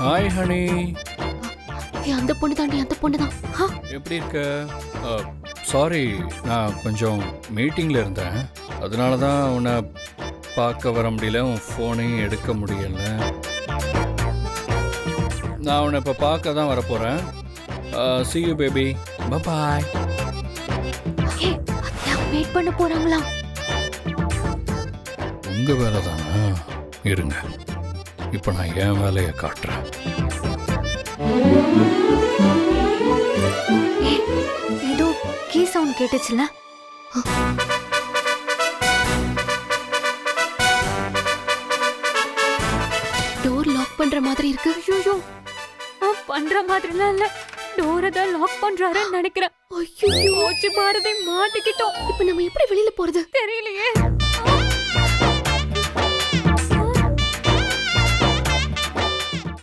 Hi honey, ஏய், அந்த பொண்ணு தாண்டி, அந்த பொண்ணு தான். எப்படி இருக்க? சாரி, நான் கொஞ்சம் மீட்டிங்கில் இருந்தேன். அதனால தான் உன்னை பார்க்க வர முடியல, உன் ஃபோனையும் எடுக்க முடியல. நான் உன்னை இப்போ பார்க்க தான் வரப்போகிறேன். see you baby, bye bye. ஏய், அதான் வெயிட் பண்ண போறாங்களா? உங்கள் வேலை தானே, இருங்க. இப்போ நான் என் வேலையை காட்டுறேன். ஏய், ஏதோ கீ சவுண்ட் கேட்டுச்சுல? டோர் லாக் பண்ற மாதிரி இருக்கு. ஐயோ பண்ற மாதிரிலாம் இல்ல, டோரை தான் லாக் பண்றாருன்னு நினைக்கிறேன். ஐயோ, போச்சு பாரதி, மாட்டிக்கிட்டோம். இப்போ நம்ம எப்படி வெளியில போறது? தெரியலையே.